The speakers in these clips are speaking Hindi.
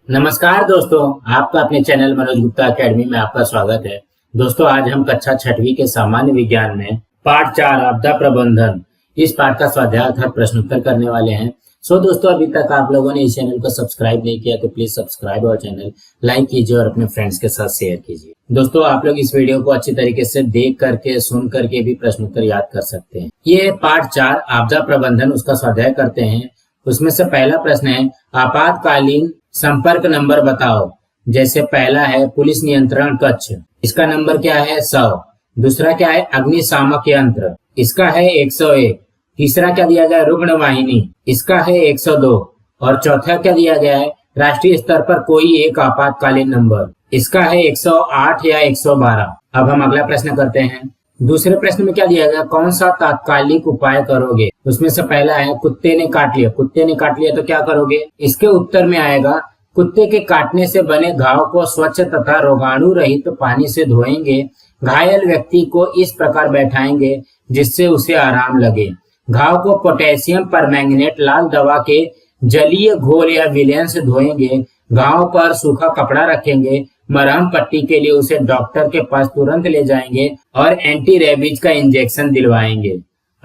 नमस्कार दोस्तों, आपका अपने चैनल मनोज गुप्ता एकेडमी में आपका स्वागत है। दोस्तों, आज हम कक्षा छठवीं के सामान्य विज्ञान में पाठ 4 आपदा प्रबंधन इस पाठ का स्वाध्याय अर्थात प्रश्नोत्तर करने वाले हैं। दोस्तों, अभी तक आप लोगों ने इस चैनल को सब्सक्राइब नहीं किया तो प्लीज सब्सक्राइब और चैनल लाइक कीजिए और अपने फ्रेंड्स के साथ शेयर कीजिए। दोस्तों, आप लोग इस वीडियो को अच्छी तरीके से देख करके सुन करके भी प्रश्नोत्तर याद कर सकते हैं। ये पाठ 4 आपदा प्रबंधन उसका स्वाध्याय करते हैं। उसमें से पहला प्रश्न है आपातकालीन संपर्क नंबर बताओ। जैसे पहला है पुलिस नियंत्रण कक्ष, इसका नंबर क्या है 100। दूसरा क्या है अग्निशामक यंत्र, इसका है 101। तीसरा क्या दिया गया रुग्ण वाहिनी, इसका है 102। और चौथा क्या दिया गया है राष्ट्रीय स्तर पर कोई एक आपातकालीन नंबर, इसका है 108 या 112। अब हम अगला प्रश्न करते हैं। दूसरे प्रश्न में क्या दिया गया कौन सा तात्कालिक उपाय करोगे। उसमें से पहला है कुत्ते ने काट लिया। कुत्ते ने काट लिया तो क्या करोगे। इसके उत्तर में आएगा कुत्ते के काटने से बने घाव को स्वच्छ तथा रोगाणु रहित पानी से धोएंगे। घायल व्यक्ति को इस प्रकार बैठाएंगे जिससे उसे आराम लगे। घाव को पोटेशियम परमैंगनेट लाल दवा के जलीय घोल या विलयन से धोएंगे। घाव पर सूखा कपड़ा रखेंगे। मरहम पट्टी के लिए उसे डॉक्टर के पास तुरंत ले जाएंगे और एंटी रेबीज का इंजेक्शन दिलवाएंगे।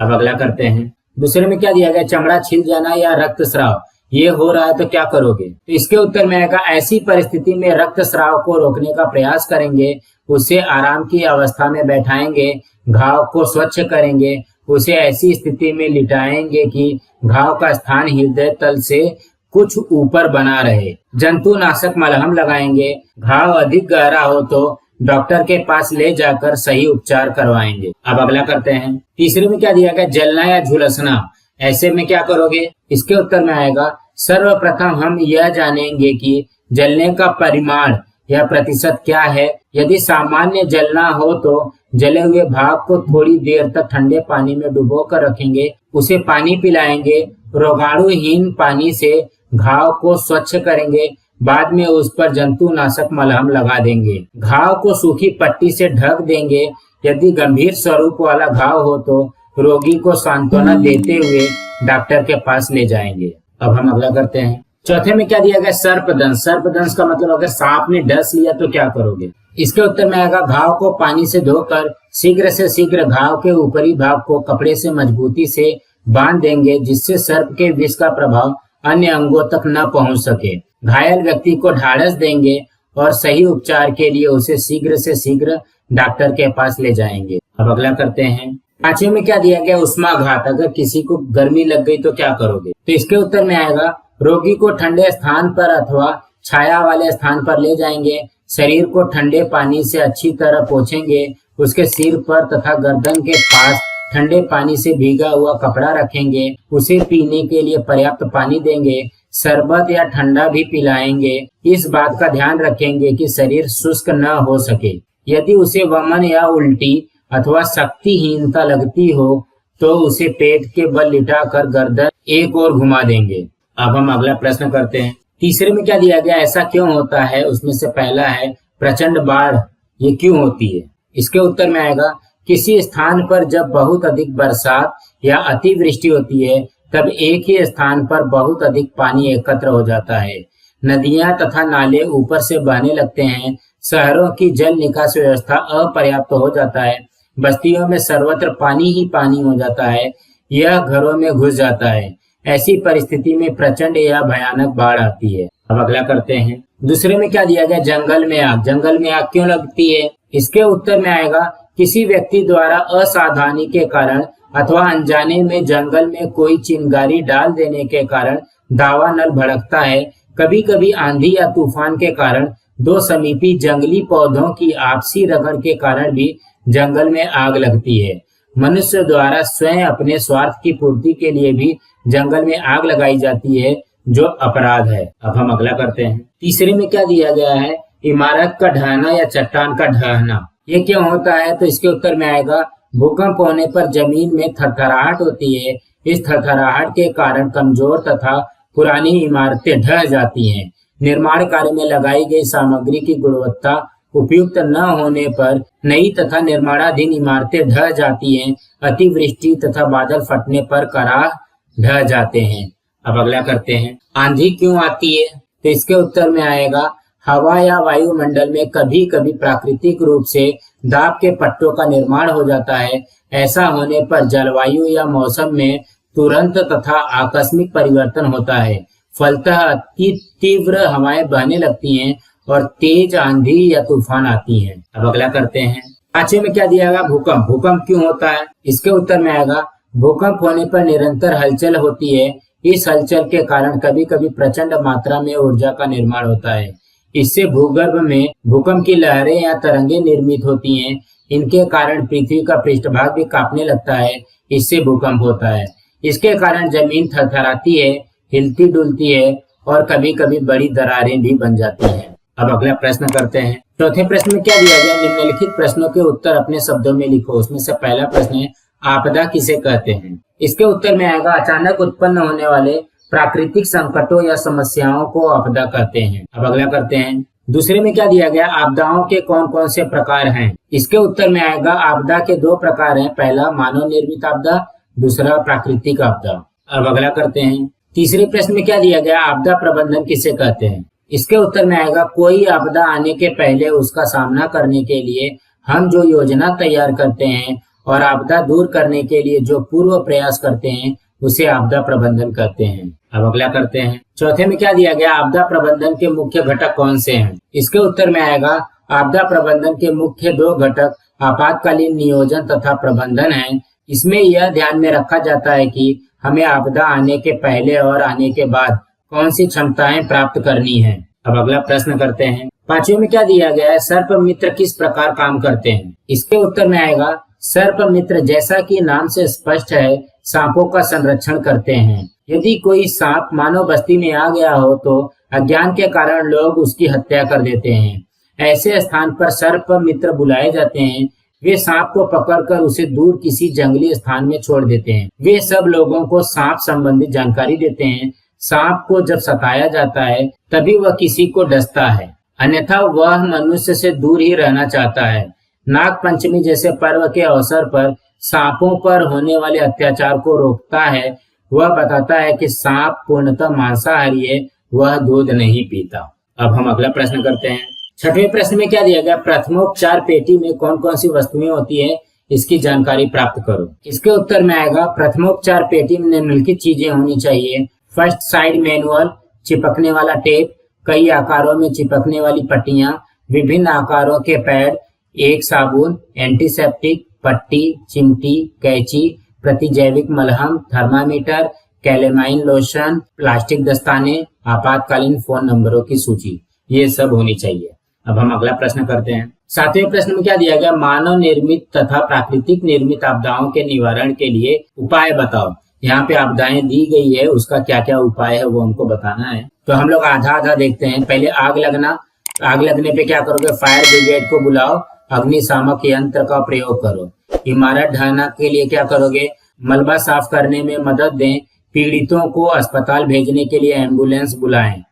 अब अगला करते हैं। दूसरे में क्या दिया गया चमड़ा छिल जाना या रक्तस्राव, ये हो रहा है तो क्या करोगे। तो इसके उत्तर में आएगा ऐसी परिस्थिति में रक्तस्राव को रोकने का प्रयास करेंगे। उसे आराम की अवस्था में बैठाएंगे। घाव को स्वच्छ करेंगे। उसे ऐसी स्थिति में लिटाएंगे कि घाव का स्थान हृदय तल से कुछ ऊपर बना रहे। जंतुनाशक मलहम लगाएंगे। घाव अधिक गहरा हो तो डॉक्टर के पास ले जाकर सही उपचार करवाएंगे। अब अगला करते हैं। तीसरे में क्या दिया गया जलना या झुलसना, ऐसे में क्या करोगे। इसके उत्तर में आएगा सर्वप्रथम हम यह जानेंगे कि जलने का परिमाण या प्रतिशत क्या है। यदि सामान्य जलना हो तो जले हुए भाग को थोड़ी देर तक ठंडे पानी में डुबो कर रखेंगे। उसे पानी पिलाएंगे। रोगाणुहीन पानी से घाव को स्वच्छ करेंगे। बाद में उस पर जंतुनाशक मलहम लगा देंगे। घाव को सूखी पट्टी से ढक देंगे। यदि गंभीर स्वरूप वाला घाव हो तो रोगी को सांत्वना देते हुए डॉक्टर के पास ले जाएंगे। अब हम अगला करते हैं। चौथे में क्या दिया गया सर्पदंश। सर्पदंश का मतलब अगर सांप ने डस लिया तो क्या करोगे। इसके उत्तर में आएगा घाव को पानी से धोकर शीघ्र से शीघ्र घाव के ऊपरी भाग को कपड़े से मजबूती से बांध देंगे जिससे सर्प के विष का प्रभाव अन्य अंगों तक न पहुंच सके। घायल व्यक्ति को ढाढ़स देंगे और सही उपचार के लिए उसे शीघ्र से शीघ्र डॉक्टर के पास ले जाएंगे। अब अगला करते हैं। पांचवें में क्या दिया गया उष्माघात, अगर किसी को गर्मी लग गई तो क्या करोगे। तो इसके उत्तर में आएगा रोगी को ठंडे स्थान पर अथवा छाया वाले स्थान पर ले जाएंगे। शरीर को ठंडे पानी से अच्छी तरह पोंछेंगे। उसके सिर पर तथा गर्दन के पास ठंडे पानी से भीगा हुआ कपड़ा रखेंगे। उसे पीने के लिए पर्याप्त पानी देंगे। शरबत या ठंडा भी पिलाएंगे। इस बात का ध्यान रखेंगे कि शरीर शुष्क न हो सके। यदि उसे वमन या उल्टी अथवा शक्तिहीनता लगती हो तो उसे पेट के बल लिटाकर गर्दन एक ओर घुमा देंगे। अब हम अगला प्रश्न करते हैं। तीसरे में क्या दिया गया ऐसा क्यों होता है। उसमें से पहला है प्रचंड बाढ़, ये क्यों होती है। इसके उत्तर में आएगा किसी स्थान पर जब बहुत अधिक बरसात या अतिवृष्टि होती है तब एक ही स्थान पर बहुत अधिक पानी एकत्र हो जाता है। नदियां तथा नाले ऊपर से बहने लगते हैं। शहरों की जल निकास व्यवस्था अपर्याप्त हो जाता है। बस्तियों में सर्वत्र पानी ही पानी हो जाता है। यह घरों में घुस जाता है। ऐसी परिस्थिति में प्रचंड या भयानक बाढ़ आती है। अब अगला करते हैं। दूसरे में क्या दिया गया जंगल में आग। जंगल में आग क्यों लगती है। इसके उत्तर में आएगा किसी व्यक्ति द्वारा असावधानी के कारण अथवा अनजाने में जंगल में कोई चिंगारी डाल देने के कारण दावा नल भड़कता है। कभी कभी आंधी या तूफान के कारण दो समीपी जंगली पौधों की आपसी रगड़ के कारण भी जंगल में आग लगती है। मनुष्य द्वारा स्वयं अपने स्वार्थ की पूर्ति के लिए भी जंगल में आग लगाई जाती है जो अपराध है। अब हम अगला करते हैं। तीसरे में क्या दिया गया है इमारत का ढहना या चट्टान का ढहना, ये क्यों होता है। तो इसके उत्तर में आएगा भूकंप होने पर जमीन में थरथराहट होती है। इस थरथराहट के कारण कमजोर तथा पुरानी इमारतें ढह जाती हैं। निर्माण कार्य में लगाई गई सामग्री की गुणवत्ता उपयुक्त न होने पर नई तथा निर्माणाधीन इमारतें ढह जाती हैं। अतिवृष्टि तथा बादल फटने पर कराह ढह जाते हैं। अब अगला करते हैं। आंधी क्यों आती है। तो इसके उत्तर में आएगा हवा या वायुमंडल में कभी कभी प्राकृतिक रूप से दाब के पट्टों का निर्माण हो जाता है। ऐसा होने पर जलवायु या मौसम में तुरंत तथा आकस्मिक परिवर्तन होता है। फलतः अति तीव्र हवाएं बहने लगती हैं और तेज आंधी या तूफान आती हैं। अब अगला करते हैं। पांचवें में क्या दिया गया? भूकंप। भूकंप क्यों होता है? इसके उत्तर में आएगा भूकंप होने पर निरंतर हलचल होती है। इस हलचल के कारण कभी कभी प्रचंड मात्रा में ऊर्जा का निर्माण होता है। इससे भूगर्भ में भूकंप की लहरें या तरंगें निर्मित होती हैं। इनके कारण पृथ्वी का पृष्ठभाग भी कांपने लगता है। इससे भूकंप होता है। इसके कारण जमीन थरथराती है, हिलती डुलती है और कभी कभी बड़ी दरारें भी बन जाती हैं। अब अगला प्रश्न करते हैं। चौथे प्रश्न में क्या दिया गया? निम्नलिखित प्रश्नों के उत्तर अपने शब्दों में लिखो। उसमें से पहला प्रश्न है आपदा किसे कहते हैं? इसके उत्तर में आएगा अचानक उत्पन्न होने वाले प्राकृतिक संकटों या समस्याओं को आपदा कहते हैं। अब अगला करते हैं। दूसरे में क्या दिया गया? आपदाओं के कौन कौन से प्रकार हैं? इसके उत्तर में आएगा आपदा के दो प्रकार हैं। पहला मानव निर्मित आपदा, दूसरा प्राकृतिक आपदा। अब अगला करते हैं। तीसरे प्रश्न में क्या दिया गया? आपदा प्रबंधन किसे कहते हैं? इसके उत्तर में आएगा कोई आपदा आने के पहले उसका सामना करने के लिए हम जो योजना तैयार करते हैं और आपदा दूर करने के लिए जो पूर्व प्रयास करते हैं उसे आपदा प्रबंधन कहते हैं। अब अगला करते हैं। चौथे में क्या दिया गया? आपदा प्रबंधन के मुख्य घटक कौन से हैं? इसके उत्तर में आएगा आपदा प्रबंधन के मुख्य दो घटक आपातकालीन नियोजन तथा प्रबंधन हैं। इसमें यह ध्यान में रखा जाता है कि हमें आपदा आने के पहले और आने के बाद कौन सी क्षमताएं प्राप्त करनी है। अब अगला प्रश्न करते हैं। पांचवें में क्या दिया गया है? सर्प मित्र किस प्रकार काम करते हैं? इसके उत्तर में आएगा सर्प मित्र जैसा कि नाम से स्पष्ट है सांपों का संरक्षण करते हैं। यदि कोई सांप मानव बस्ती में आ गया हो तो अज्ञान के कारण लोग उसकी हत्या कर देते हैं। ऐसे स्थान पर सर्प मित्र बुलाए जाते हैं। वे सांप को पकड़कर उसे दूर किसी जंगली स्थान में छोड़ देते हैं। वे सब लोगों को सांप संबंधित जानकारी देते हैं। सांप को जब सताया जाता है तभी वह किसी को डसता है, अन्यथा वह मनुष्य से दूर ही रहना चाहता है। नाग पंचमी जैसे पर्व के अवसर पर सांपों पर होने वाले अत्याचार को रोकता है। वह बताता है कि सांप पूर्णतः मांसाहारी है, वह दूध नहीं पीता। अब हम अगला प्रश्न करते हैं। छठवें प्रश्न में क्या दिया गया? प्रथमोपचार पेटी में कौन कौन सी वस्तुएं होती है, इसकी जानकारी प्राप्त करो। इसके उत्तर में आएगा प्रथमोपचार पेटी में निम्नलिखित चीजें होनी चाहिए। फर्स्ट साइड मैनुअल, चिपकने वाला टेप, कई आकारों में चिपकने वाली पट्टियां, विभिन्न आकारों के पैड, एक साबुन, एंटीसेप्टिक, पट्टी, चिमटी, कैंची, प्रतिजैविक मलहम, थर्मामीटर, कैलेमाइन लोशन, प्लास्टिक दस्ताने, आपातकालीन फोन नंबरों की सूची, ये सब होनी चाहिए। अब हम अगला प्रश्न करते हैं। सातवें प्रश्न में क्या दिया गया? मानव निर्मित तथा प्राकृतिक निर्मित आपदाओं के निवारण के लिए उपाय बताओ। यहाँ पे आपदाएं दी गई है, उसका क्या क्या उपाय है वो हमको बताना है। तो हम लोग आधा आधा देखते हैं। पहले आग लगना। आग लगने पे क्या करोगे? फायर ब्रिगेड को बुलाओ, अग्निशामक यंत्र का प्रयोग करो। इमारत ढहना के लिए क्या करोगे? मलबा साफ करने में मदद दें। पीड़ितों को अस्पताल भेजने के लिए एम्बुलेंस बुलाएं।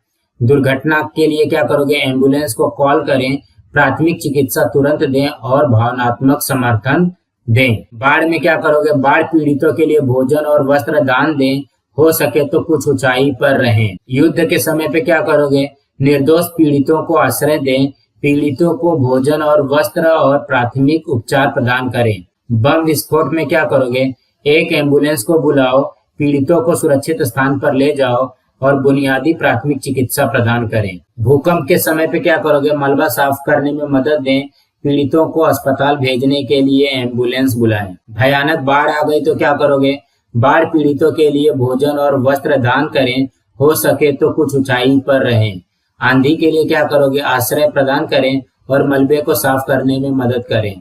दुर्घटना के लिए क्या करोगे? एम्बुलेंस को कॉल करें, प्राथमिक चिकित्सा तुरंत दें और भावनात्मक समर्थन दें। बाढ़ में क्या करोगे? बाढ़ पीड़ितों के लिए भोजन और वस्त्र दान दें। हो सके तो कुछ ऊंचाई पर रहें। युद्ध के समय पे क्या करोगे? निर्दोष पीड़ितों को आश्रय दें। पीड़ितों को भोजन और वस्त्र और प्राथमिक उपचार प्रदान करें। बम विस्फोट में क्या करोगे? एक एम्बुलेंस को बुलाओ, पीड़ितों को सुरक्षित स्थान पर ले जाओ और बुनियादी प्राथमिक चिकित्सा प्रदान करें। भूकंप के समय पे क्या करोगे? मलबा साफ करने में मदद दें। पीड़ितों को अस्पताल भेजने के लिए एम्बुलेंस बुलाएं। भयानक बाढ़ आ गई तो क्या करोगे? बाढ़ पीड़ितों के लिए भोजन और वस्त्र दान करें। हो सके तो कुछ ऊंचाई पर रहें। आंधी के लिए क्या करोगे? आश्रय प्रदान करें और मलबे को साफ करने में मदद करें।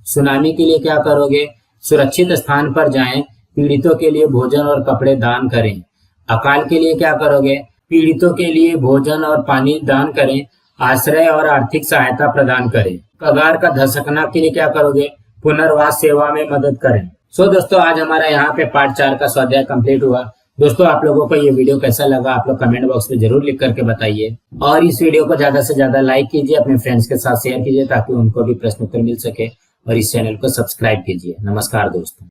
सुनामी के लिए क्या करोगे? सुरक्षित स्थान पर जाएं। पीड़ितों के लिए भोजन और कपड़े दान करें। अकाल के लिए क्या करोगे? पीड़ितों के लिए भोजन और पानी दान करें। आश्रय और आर्थिक सहायता प्रदान करें। कगार का धसकना के लिए क्या करोगे? पुनर्वास सेवा में मदद करें। दोस्तों आज हमारा यहाँ पे पार्ट 4 का स्वाध्याय कंप्लीट हुआ। दोस्तों आप लोगों को ये वीडियो कैसा लगा आप लोग कमेंट बॉक्स में जरूर लिख करके बताइए और इस वीडियो को ज्यादा से ज्यादा लाइक कीजिए, अपने फ्रेंड्स के साथ शेयर कीजिए ताकि उनको भी प्रश्न उत्तर मिल सके और इस चैनल को सब्सक्राइब कीजिए। नमस्कार दोस्तों।